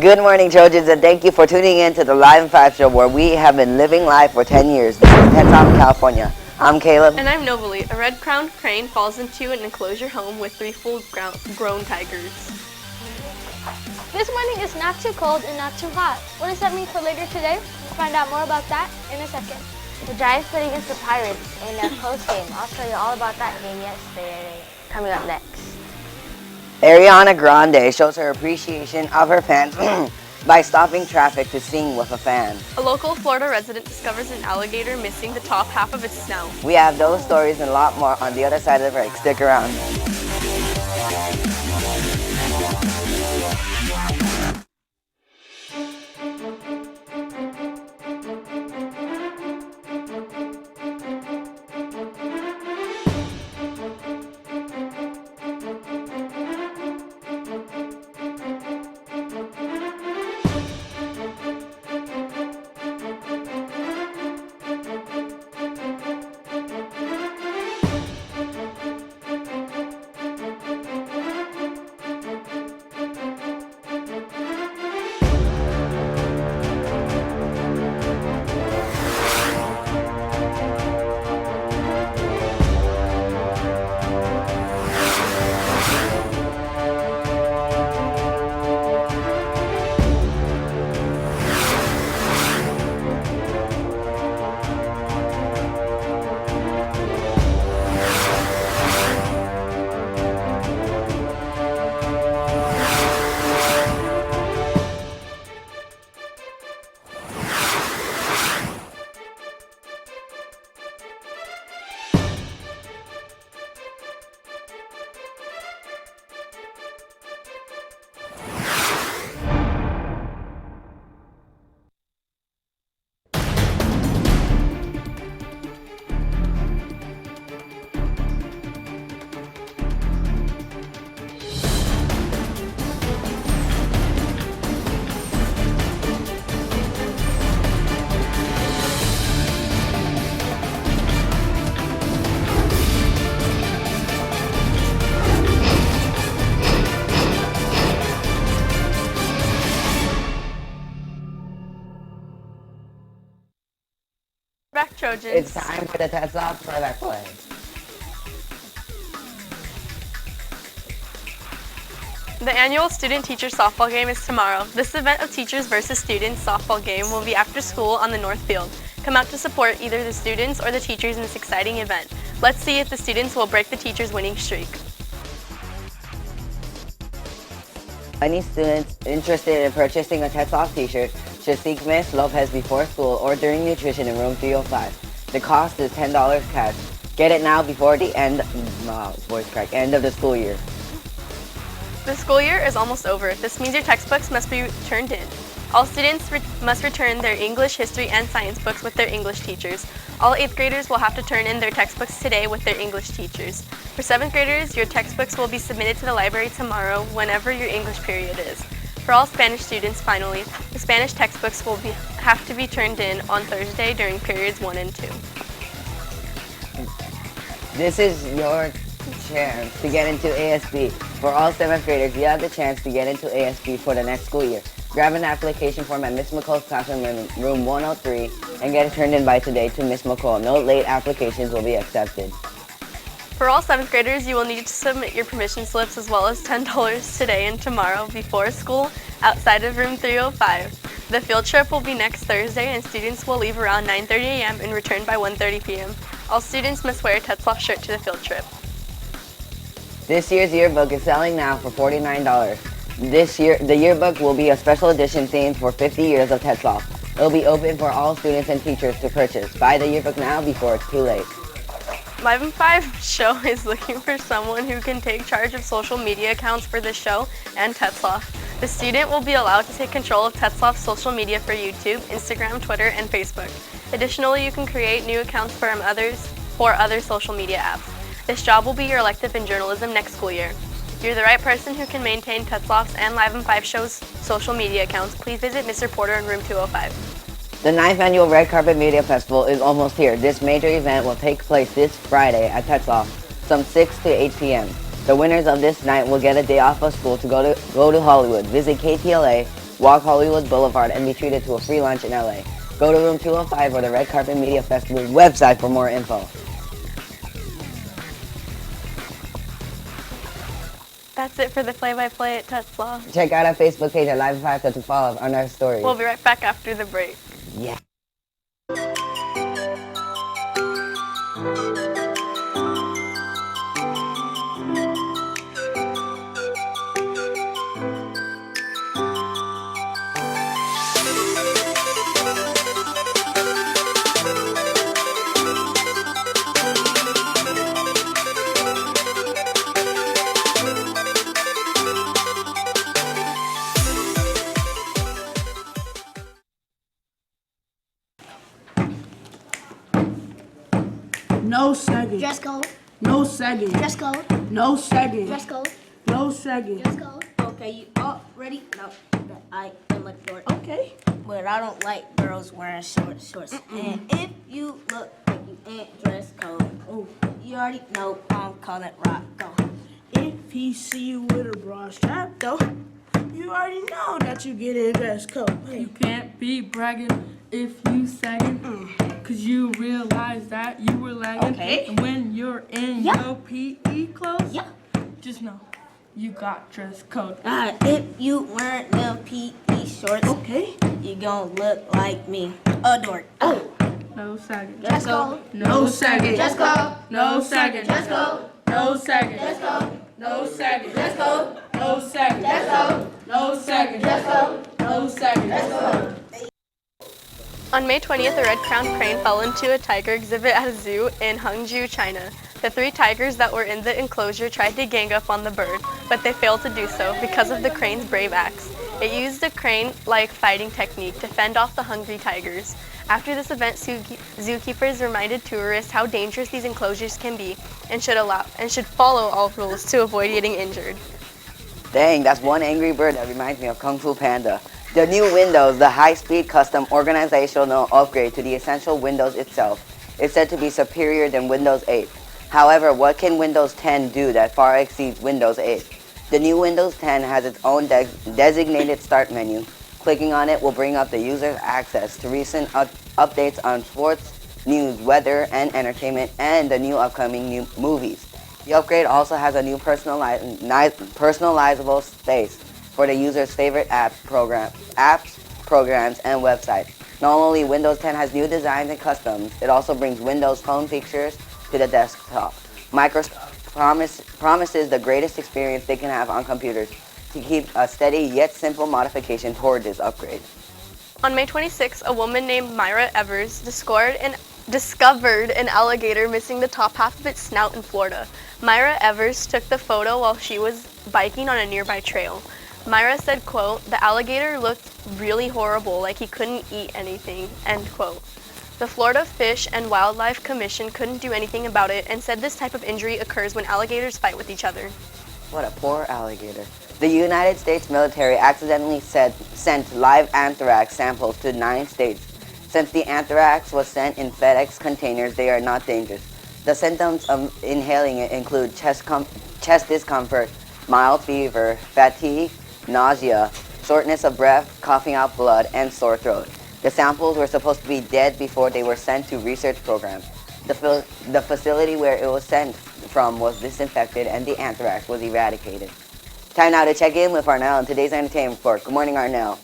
Good morning, Trojans, and thank you for tuning in to the Live and 5 show where we have been living life for 10 years. This is Tetzlaff, California. I'm Caleb. And I'm Novely. A red-crowned crane falls into an enclosure home with 3 full-grown tigers. This morning is not too cold and not too hot. What does that mean for later today? We'll find out more about that in a second. The Giants played against the Pirates in their post game. I'll tell you all about that game yesterday. Coming up next. Ariana Grande shows her appreciation of her fans by stopping traffic to sing with a fan. A local Florida resident discovers an alligator missing the top half of its snout. We have those stories and a lot more on the other side of the break. Stick around. Back, Trojans. It's time for the Tetzlaff playback play. The annual student-teacher softball game is tomorrow. This event of teachers versus students softball game will be after school on the North Field. Come out to support either the students or the teachers in this exciting event. Let's see if the students will break the teachers' winning streak. Any students interested in purchasing a Tetzlaff t-shirt should seek Miss Lopez before school or during nutrition in room 305. The cost is $10 cash. Get it now before the end of the school year. The school year is almost over. This means your textbooks must be turned in. All students must return their English, history, and science books with their English teachers. All 8th graders will have to turn in their textbooks today with their English teachers. For 7th graders, your textbooks will be submitted to the library tomorrow whenever your English period is. For all Spanish students, finally, the Spanish textbooks will have to be turned in on Thursday during periods 1 and 2. This is your chance to get into ASB. For all 7th graders, you have the chance to get into ASB for the next school year. Grab an application form at Miss McCall's classroom in room 103 and get it turned in by today to Miss McCall. No late applications will be accepted. For all 7th graders, you will need to submit your permission slips as well as $10 today and tomorrow before school outside of room 305. The field trip will be next Thursday and students will leave around 9:30 a.m. and return by 1:30 p.m. All students must wear a Tetzlaff shirt to the field trip. This year's yearbook is selling now for $49. This year, the yearbook will be a special edition themed for 50 years of Tetzlaff. It will be open for all students and teachers to purchase. Buy the yearbook now before it's too late. Live and 5 show is looking for someone who can take charge of social media accounts for the show and Tetzlaff. The student will be allowed to take control of Tetzlaff's social media for YouTube, Instagram, Twitter, and Facebook. Additionally, you can create new accounts for other social media apps. This job will be your elective in journalism next school year. If you're the right person who can maintain Tetzlaff's and Live and 5 show's social media accounts, please visit Mr. Porter in room 205. The 9th Annual Red Carpet Media Festival is almost here. This major event will take place this Friday at Tetzlaff, from 6 to 8 p.m. The winners of this night will get a day off of school to go to Hollywood, visit KTLA, walk Hollywood Boulevard, and be treated to a free lunch in LA. Go to room 205 or the Red Carpet Media Festival website for more info. That's it for the play-by-play at Tetzlaff. Check out our Facebook page at Live 5 to follow on our stories. We'll be right back after the break. Yeah. No second. Dress code. No second. Dress code. No second. Dress code. No second. Dress code. Okay, you all ready? No, I am look short. Okay. But I don't like girls wearing shorts. And if you look like you ain't dress code, oh, you already know I'm calling rock. Go. If he see you with a bra strap, though, you already know that you get in dress code. You can't be bragging if you sagging, cause you realize that you were lagging. Okay. And when you're in your PE clothes, just know you got dress code. If you wearing them PE shorts, Okay. you gon' look like me, a dork. Oh. No sagging. Dress code. No sagging. Dress code. No sagging. Dress code. No sagging. Dress code. No sagging. Dress code. No sagging. Dress code. No sagging. Dress code. No sagging. Dress code. On May 20th, a red-crowned crane fell into a tiger exhibit at a zoo in Hangzhou, China. The 3 tigers that were in the enclosure tried to gang up on the bird, but they failed to do so because of the crane's brave acts. It used a crane-like fighting technique to fend off the hungry tigers. After this event, zookeepers reminded tourists how dangerous these enclosures can be and should follow all rules to avoid getting injured. Dang, that's one angry bird that reminds me of Kung Fu Panda. The new Windows, the high-speed custom organizational upgrade to the essential Windows itself, is said to be superior than Windows 8. However, what can Windows 10 do that far exceeds Windows 8? The new Windows 10 has its own designated start menu. Clicking on it will bring up the user's access to recent updates on sports, news, weather, and entertainment, and the new upcoming new movies. The upgrade also has a new personalizable space for the user's favorite apps, programs, and websites. Not only Windows 10 has new designs and customs, it also brings Windows Phone features to the desktop. Microsoft promises the greatest experience they can have on computers to keep a steady yet simple modification toward this upgrade. On May 26, a woman named Myra Evers discovered an alligator missing the top half of its snout in Florida. Myra Evers took the photo while she was biking on a nearby trail. Myra said, quote, "The alligator looked really horrible, like he couldn't eat anything," end quote. The Florida Fish and Wildlife Commission couldn't do anything about it and said this type of injury occurs when alligators fight with each other. What a poor alligator. The United States military accidentally sent live anthrax samples to 9 states. Since the anthrax was sent in FedEx containers, they are not dangerous. The symptoms of inhaling it include chest discomfort, mild fever, fatigue, nausea, shortness of breath, coughing out blood, and sore throat. The samples were supposed to be dead before they were sent to research programs. The facility where it was sent from was disinfected and the anthrax was eradicated. Time now to check in with Arnell in today's entertainment report. Good morning, Arnell.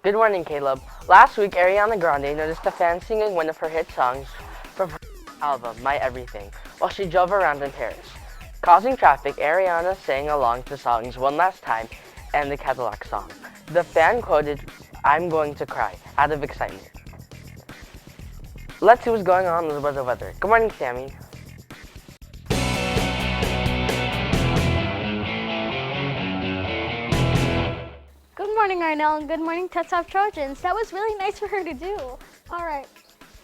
Good morning, Caleb. Last week, Ariana Grande noticed a fan singing one of her hit songs from her album, My Everything, while she drove around in Paris. Causing traffic, Ariana sang along to songs One Last Time and the Cadillac song. The fan quoted, "I'm going to cry," out of excitement. Let's see what's going on with the weather. Good morning, Sammy. Good morning, Arnell, and good morning, Tetzlaff Trojans. That was really nice for her to do. All right.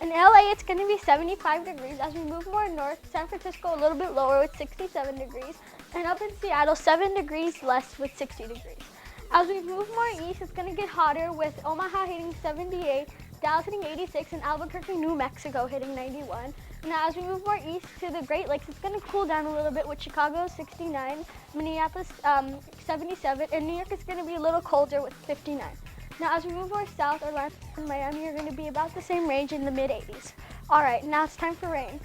In LA, it's going to be 75 degrees. As we move more north, San Francisco a little bit lower with 67 degrees. And up in Seattle, 7 degrees less with 60 degrees. As we move more east, it's going to get hotter with Omaha hitting 78, Dallas hitting 86, and Albuquerque, New Mexico hitting 91. Now as we move more east to the Great Lakes, it's going to cool down a little bit with Chicago 69, Minneapolis 77, and New York is going to be a little colder with 59. Now as we move more south, Orlando and Miami are going to be about the same range in the mid-80s. Alright, now it's time for rain.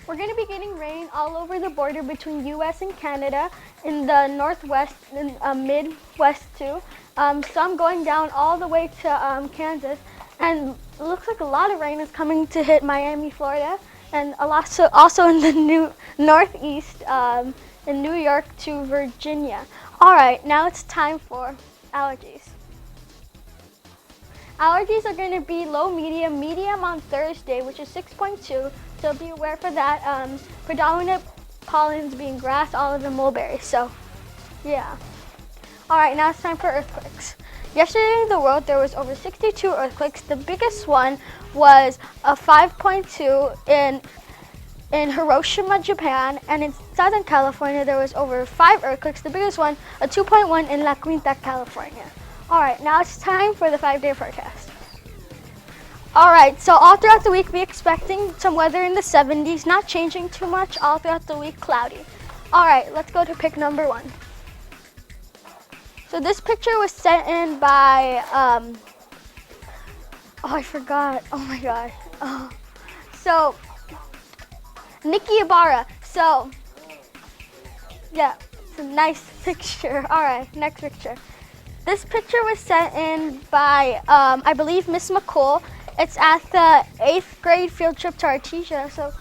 We're going to be getting rain all over the border between US and Canada, in the northwest and midwest too. Some going down all the way to Kansas, and it looks like a lot of rain is coming to hit Miami, Florida, and a lot also in the northeast, in New York to Virginia. All right, now it's time for allergies. Allergies are going to be low, medium on Thursday, which is 6.2, so be aware for that. Predominant pollens being grass, olive, and mulberry, so yeah. All right, now it's time for earthquakes. Yesterday in the world, there was over 62 earthquakes. The biggest one was a 5.2 in Hiroshima, Japan, and in Southern California, there was over 5 earthquakes. The biggest one, a 2.1 in La Quinta, California. All right, now it's time for the 5-day forecast. All right, so all throughout the week, be expecting some weather in the 70s, not changing too much. All throughout the week, cloudy. All right, let's go to pick number 1. So this picture was sent in by, oh, I forgot. Oh my gosh. Oh. So, Nikki Ibarra. So, yeah, it's a nice picture. All right, next picture. This picture was sent in by, I believe, Miss McCool. It's at the 8th grade field trip to Artesia. So,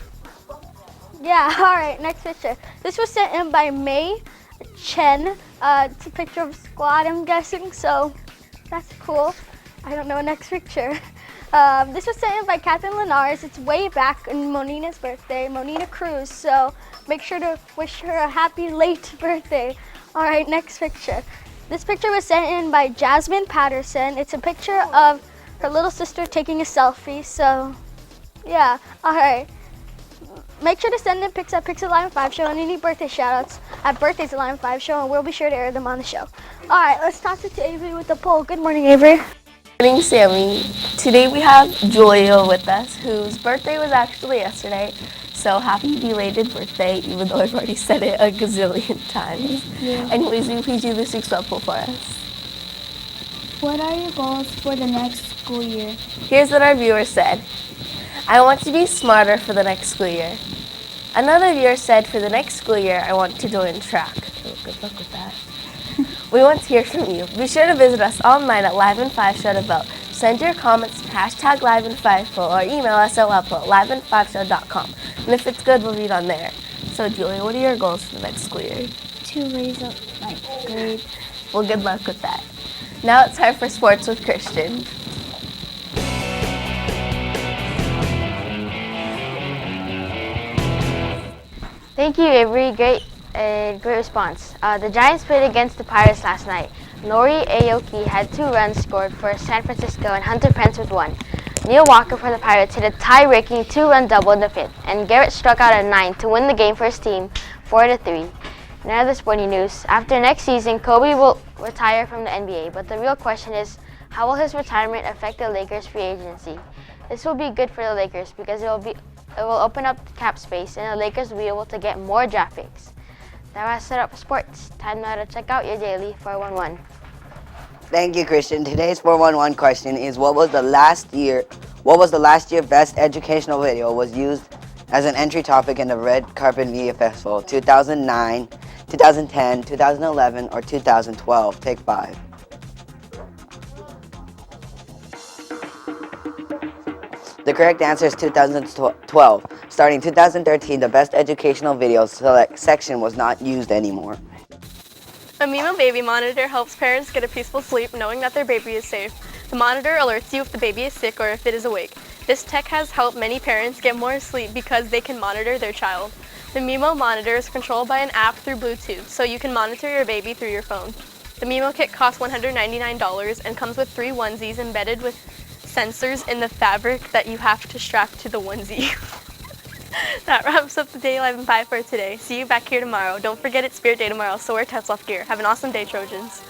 yeah, all right, next picture. This was sent in by May Chen. It's a picture of a squad, I'm guessing, so that's cool. I don't know, next picture. This was sent in by Catherine Linares. It's way back in Monina's birthday, Monina Cruz, so make sure to wish her a happy late birthday. All right, next picture. This picture was sent in by Jasmine Patterson. It's a picture of her little sister taking a selfie, so yeah, all right. Make sure to send in pics at Pics at Live 5 Show and any birthday shoutouts at Birthdays at Live 5 Show, and we'll be sure to air them on the show. All right, let's toss it to Avery with the poll. Good morning, Avery. Good morning, Sammy. Today we have Julia with us, whose birthday was actually yesterday. So happy belated birthday, even though I've already said it a gazillion times. Yeah. Anyways, will you please do this example for us? What are your goals for the next school year? Here's what our viewer said. I want to be smarter for the next school year. Another viewer said, for the next school year, I want to join track. Oh, good luck with that. We want to hear from you. Be sure to visit us online at Live in 5 Show to vote. Send your comments to hashtag Live in 5 Show or email us at livein5show.com. And if it's good, we'll read on there. So, Julia, what are your goals for the next school year? To raise up my grade. Well, good luck with that. Now it's time for sports with Christian. Thank you, Avery. Great response. The Giants played against the Pirates last night. Nori Aoki had 2 runs scored for San Francisco and Hunter Pence with 1. Neil Walker for the Pirates hit a tie-breaking 2-run double in the 5th, and Garrett struck out at 9 to win the game for his team 4-3. In other sporting news, after next season, Kobe will retire from the NBA, but the real question is, how will his retirement affect the Lakers' free agency? This will be good for the Lakers because it will open up cap space, and the Lakers will be able to get more draft picks. That wraps it up for sports. Time now to check out your daily 411. Thank you, Christian. Today's 411 question is, what was the last year best educational video was used as an entry topic in the Red Carpet Media Festival? 2009, 2010, 2011, or 2012? Take 5. The correct answer is 2012. Starting 2013, the best educational video section was not used anymore. A Mimo baby monitor helps parents get a peaceful sleep knowing that their baby is safe. The monitor alerts you if the baby is sick or if it is awake. This tech has helped many parents get more sleep because they can monitor their child. The Mimo monitor is controlled by an app through Bluetooth, so you can monitor your baby through your phone. The Mimo kit costs $199 and comes with 3 onesies embedded with sensors in the fabric that you have to strap to the onesie. That wraps up the Day Live in 5 for today. See you back here tomorrow. Don't forget it's Spirit Day tomorrow, so wear Tetzlaff gear. Have an awesome day, Trojans.